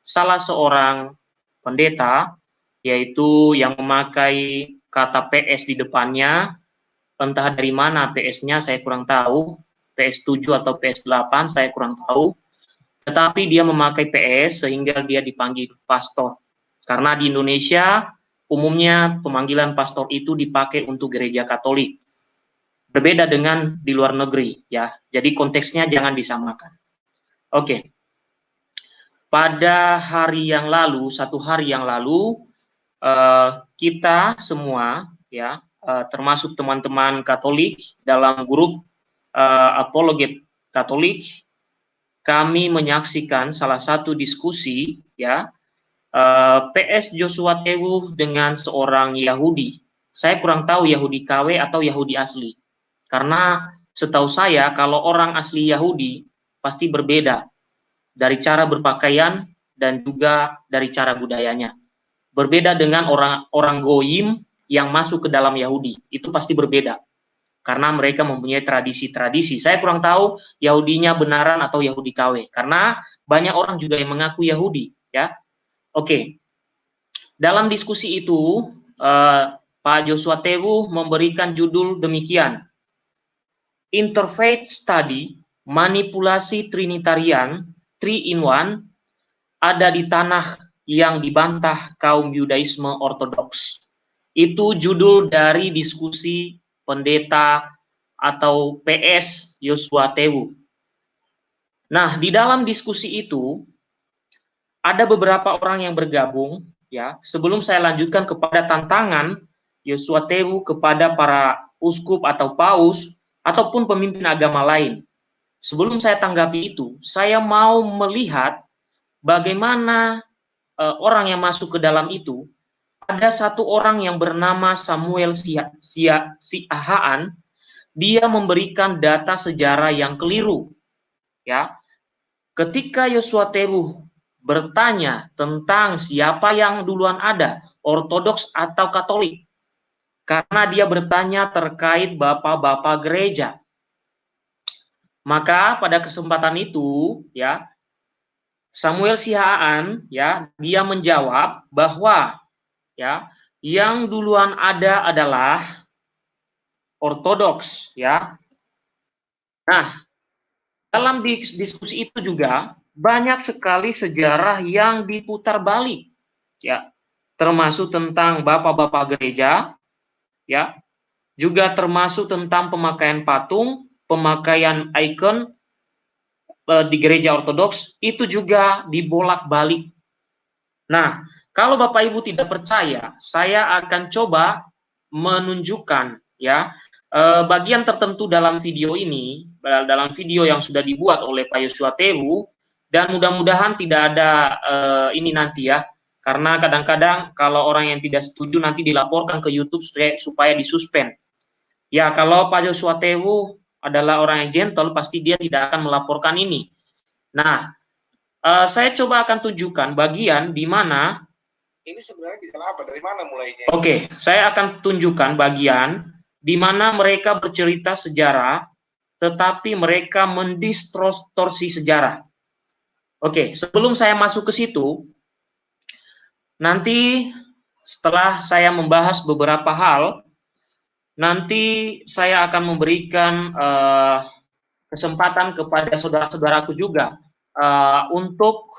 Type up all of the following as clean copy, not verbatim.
salah seorang pendeta, yaitu yang memakai kata PS di depannya, entah dari mana PS-nya saya kurang tahu, PS7 atau PS8 saya kurang tahu, tetapi dia memakai PS sehingga dia dipanggil pastor. Karena di Indonesia umumnya pemanggilan pastor itu dipakai untuk gereja Katolik. Berbeda dengan di luar negeri ya. Jadi konteksnya jangan disamakan. Oke. Pada hari yang lalu, satu hari yang lalu, kita semua ya, termasuk teman-teman Katolik dalam grup Apologet Katolik, kami menyaksikan salah satu diskusi ya, PS Joshua Tewu dengan seorang Yahudi. Saya kurang tahu Yahudi KW atau Yahudi asli. Karena setahu saya kalau orang asli Yahudi pasti berbeda dari cara berpakaian dan juga dari cara budayanya. Berbeda dengan orang Goyim yang masuk ke dalam Yahudi. Itu pasti berbeda. Karena mereka mempunyai tradisi-tradisi. Saya kurang tahu Yahudinya benaran atau Yahudi KW. Karena banyak orang juga yang mengaku Yahudi. Ya, oke. Dalam diskusi itu, Pak Joshua Tewu memberikan judul demikian. Interfaith Study, Manipulasi Trinitarian, 3-in-1, ada di tanah yang dibantah kaum Yudaisme Ortodoks. Itu judul dari diskusi pendeta atau PS Joshua Tewu. Nah, di dalam diskusi itu ada beberapa orang yang bergabung ya. Sebelum saya lanjutkan kepada tantangan Joshua Tewu kepada para uskup atau paus ataupun pemimpin agama lain. Sebelum saya tanggapi itu, saya mau melihat bagaimana orang yang masuk ke dalam itu. Ada satu orang yang bernama Samuel Siahaan, dia memberikan data sejarah yang keliru. Ya, ketika Joshua Tewu bertanya tentang siapa yang duluan ada, Ortodoks atau Katolik, karena dia bertanya terkait bapak-bapak gereja. Maka pada kesempatan itu, ya, Samuel Siahaan, ya, dia menjawab bahwa ya, yang duluan ada adalah Ortodoks, ya. Nah, dalam diskusi itu juga banyak sekali sejarah yang diputar balik, ya, termasuk tentang bapak-bapak gereja, ya, juga termasuk tentang pemakaian patung, pemakaian ikon di gereja Ortodoks, itu juga dibolak-balik. Nah, kalau Bapak Ibu tidak percaya, saya akan coba menunjukkan ya bagian tertentu dalam video ini, dalam video yang sudah dibuat oleh Pak Joshua Tewu, dan mudah-mudahan tidak ada ini nanti ya, karena kadang-kadang kalau orang yang tidak setuju nanti dilaporkan ke YouTube supaya disuspend. Ya, kalau Pak Joshua Tewu adalah orang yang gentle, pasti dia tidak akan melaporkan ini. Nah, saya coba akan tunjukkan bagian di mana ini sebenarnya gejala apa? Dari mana mulainya? Oke, saya akan tunjukkan bagian di mana mereka bercerita sejarah, tetapi mereka mendistorsi sejarah. Oke, sebelum saya masuk ke situ, nanti setelah saya membahas beberapa hal, nanti saya akan memberikan kesempatan kepada saudara-saudaraku juga untuk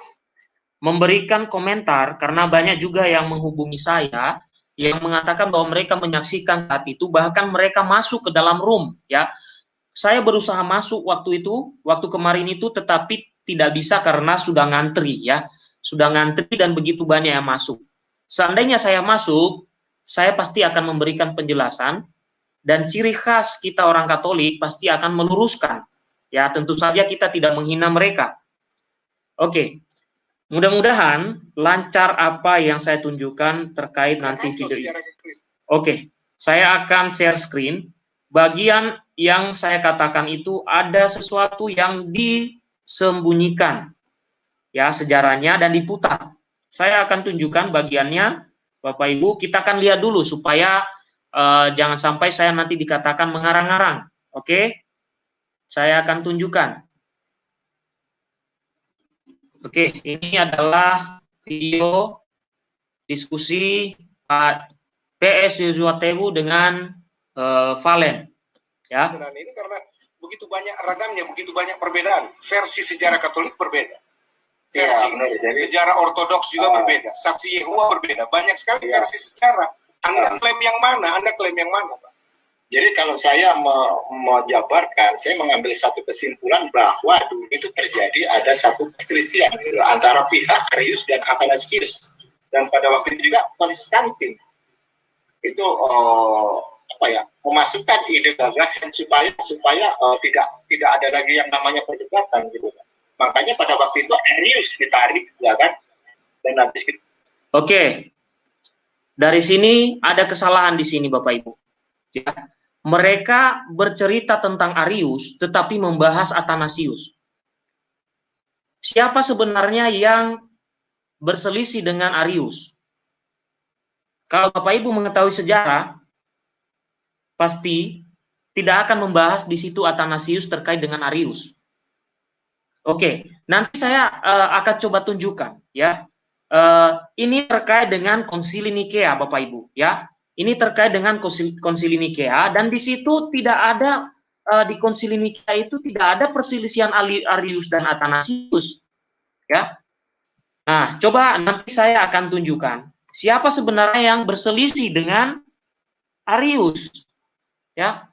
memberikan komentar, karena banyak juga yang menghubungi saya yang mengatakan bahwa mereka menyaksikan saat itu, bahkan mereka masuk ke dalam room ya. Saya berusaha masuk waktu itu, waktu kemarin itu, tetapi tidak bisa karena sudah ngantri ya. Sudah ngantri dan begitu banyak yang masuk. Seandainya saya masuk, saya pasti akan memberikan penjelasan, dan ciri khas kita orang Katolik pasti akan meluruskan. Ya, tentu saja kita tidak menghina mereka. Oke. Mudah-mudahan lancar apa yang saya tunjukkan terkait nanti video ini. Oke, saya akan share screen. Bagian yang saya katakan itu ada sesuatu yang disembunyikan, ya, sejarahnya dan diputar. Saya akan tunjukkan bagiannya, Bapak Ibu. Kita akan lihat dulu supaya jangan sampai saya nanti dikatakan mengarang-arang. Oke, saya akan tunjukkan. Oke, ini adalah video diskusi Pak PS Yosua Tewu dengan Valen. Ya. Dan ini karena begitu banyak ragamnya, begitu banyak perbedaan. Versi sejarah Katolik berbeda. Versi sejarah Ortodoks juga berbeda. Saksi Yehova berbeda. Banyak sekali versi sejarah. Anda klaim yang mana? Anda klaim yang mana, Pak? Jadi kalau saya menjabarkan, saya mengambil satu kesimpulan bahwa dulu itu terjadi ada satu perselisihan antara pihak Arius dan Athanasius, dan pada waktu itu juga Konstantin itu memasukkan ide gagasan supaya tidak ada lagi yang namanya perdebatan gitu. Makanya pada waktu itu Arius ditarik, ya kan? Dan habis itu. Oke. Dari sini ada kesalahan di sini Bapak Ibu. Ya. Mereka bercerita tentang Arius tetapi membahas Athanasius. Siapa sebenarnya yang berselisih dengan Arius? Kalau Bapak Ibu mengetahui sejarah, pasti tidak akan membahas di situ Athanasius terkait dengan Arius. Oke, nanti saya akan coba tunjukkan ya. Ini terkait dengan Konsili Nikea, Bapak Ibu ya. Ini terkait dengan Konsili Nikea, dan di situ tidak ada di Konsili Nikea itu tidak ada perselisihan Arius dan Athanasius ya. Nah, coba nanti saya akan tunjukkan siapa sebenarnya yang berselisih dengan Arius ya.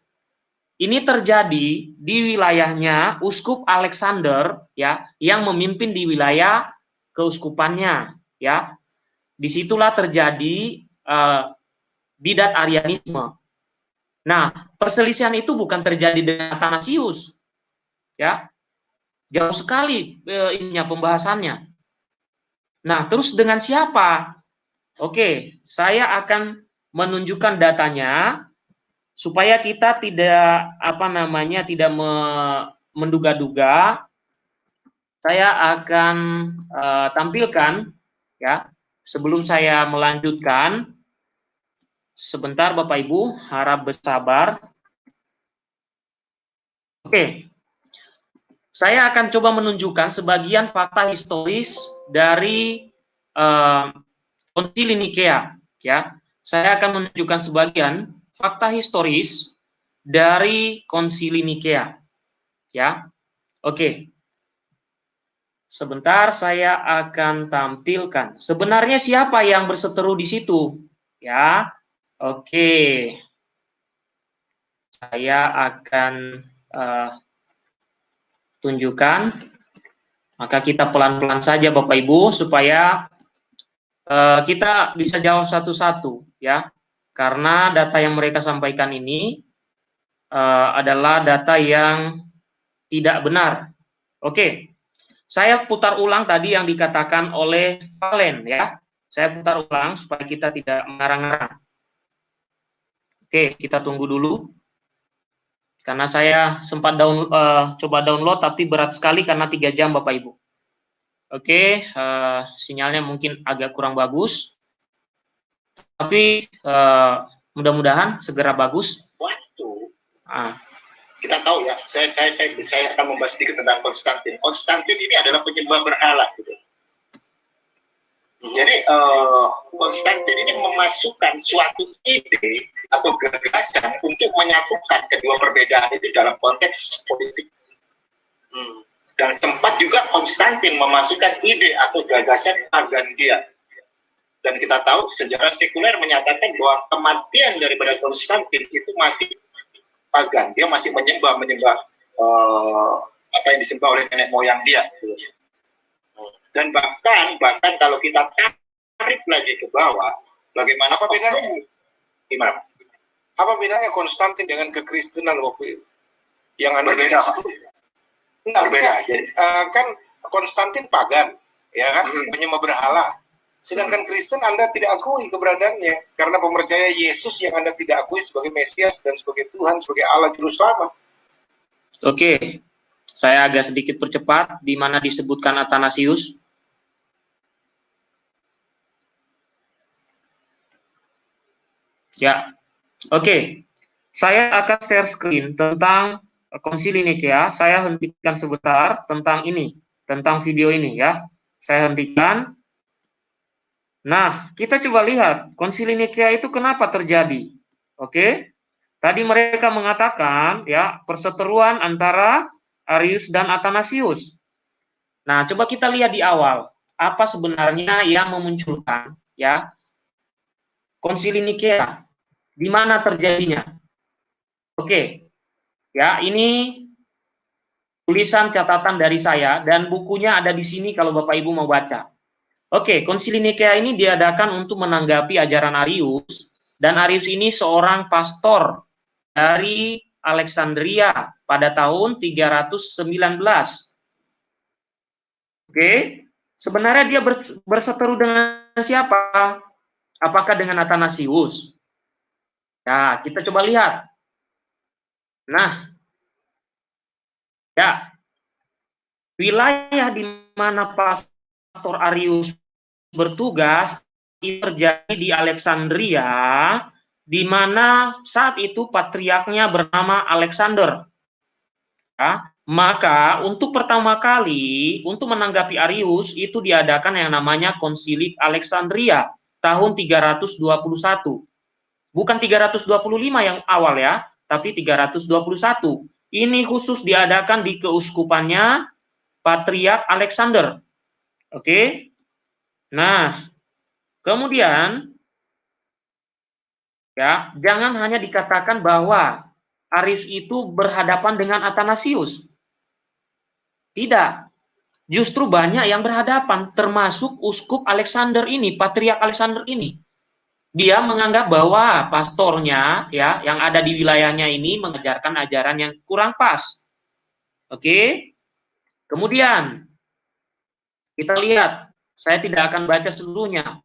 Ini terjadi di wilayahnya Uskup Alexander ya, yang memimpin di wilayah keuskupannya ya. Disitulah terjadi bidat Arianisme. Nah, perselisihan itu bukan terjadi dengan Athanasius ya. Jauh sekali ininya pembahasannya. Nah, terus dengan siapa? Oke, saya akan menunjukkan datanya supaya kita tidak tidak menduga-duga. Saya akan tampilkan ya. Sebelum saya melanjutkan, sebentar Bapak Ibu, harap bersabar. Oke. Saya akan coba menunjukkan sebagian fakta historis dari Konsili Nikea ya. Saya akan menunjukkan sebagian fakta historis dari Konsili Nikea ya. Oke. Sebentar saya akan tampilkan. Sebenarnya siapa yang berseteru di situ ya. Oke. Saya akan tunjukkan. Maka kita pelan-pelan saja Bapak Ibu supaya kita bisa jawab satu-satu ya. Karena data yang mereka sampaikan ini adalah data yang tidak benar. Oke. Saya putar ulang tadi yang dikatakan oleh Valen ya. Saya putar ulang supaya kita tidak mengarang-arang. Oke, kita tunggu dulu. Karena saya sempat coba download tapi berat sekali karena 3 jam Bapak Ibu. Oke, sinyalnya mungkin agak kurang bagus. Tapi mudah-mudahan segera bagus. Waktu. Kita tahu ya, saya akan membahas sedikit tentang Konstantin. Konstantin ini adalah penyembah berhala gitu. Jadi Konstantin ini memasukkan suatu ide atau gagasan untuk menyatukan kedua perbedaan itu dalam konteks politik. Dan sempat juga Konstantin memasukkan ide atau gagasan Argantia. Dan kita tahu sejarah sekuler menyatakan bahwa kematian daripada Konstantin itu masih pagan. Dia masih menyembah apa yang disembah oleh nenek moyang dia. Dan bahkan kalau kita tarik lagi ke bawah, bagaimana apa bedanya? Gimana? Apa bedanya Konstantin dengan kekristenan waktu itu? Yang Anda tidak setuju? Berbeda. Kan Konstantin pagan, ya kan, penyembah berhala. Sedangkan Kristen Anda tidak akui keberadaannya karena pemercaya Yesus yang Anda tidak akui sebagai Mesias dan sebagai Tuhan, sebagai Allah Juru Selamat. Oke, saya agak sedikit percepat di mana disebutkan Athanasius. Ya, oke. Saya akan share screen tentang Konsili Nikea. Saya hentikan sebentar tentang ini, tentang video ini ya. Saya hentikan. Nah, kita coba lihat Konsili Nikea itu kenapa terjadi. Oke. Tadi mereka mengatakan ya perseteruan antara Arius dan Athanasius. Nah, coba kita lihat di awal apa sebenarnya yang memunculkan ya Konsili Nikea. Di mana terjadinya? Oke. Ya, ini tulisan catatan dari saya dan bukunya ada di sini kalau Bapak Ibu mau baca. Oke, Konsili Nikea ini diadakan untuk menanggapi ajaran Arius, dan Arius ini seorang pastor dari Alexandria pada tahun 319. Oke, sebenarnya dia berseteru dengan siapa? Apakah dengan Athanasius? Ya, kita coba lihat. Nah, ya, wilayah di mana Pastor Arius bertugas terjadi di Alexandria, di mana saat itu patriarknya bernama Alexander. Ya, maka untuk pertama kali untuk menanggapi Arius itu diadakan yang namanya Konsili Alexandria tahun 321. Bukan 325 yang awal ya, tapi 321. Ini khusus diadakan di keuskupannya Patriark Alexander. Oke. Nah, kemudian ya, jangan hanya dikatakan bahwa Arius itu berhadapan dengan Athanasius. Tidak. Justru banyak yang berhadapan, termasuk uskup Alexander ini, Patriark Alexander ini. Dia menganggap bahwa pastornya ya yang ada di wilayahnya ini mengajarkan ajaran yang kurang pas. Oke. Kemudian kita lihat, saya tidak akan baca seluruhnya.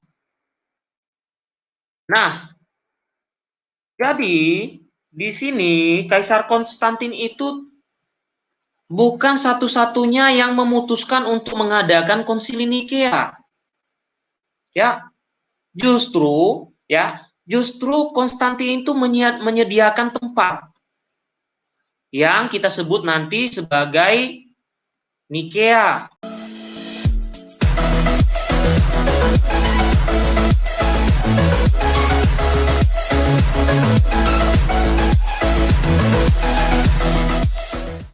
Nah, jadi di sini Kaisar Konstantin itu bukan satu-satunya yang memutuskan untuk mengadakan Konsili Nikea. Ya, justru Konstantin itu menyediakan tempat yang kita sebut nanti sebagai Nikea.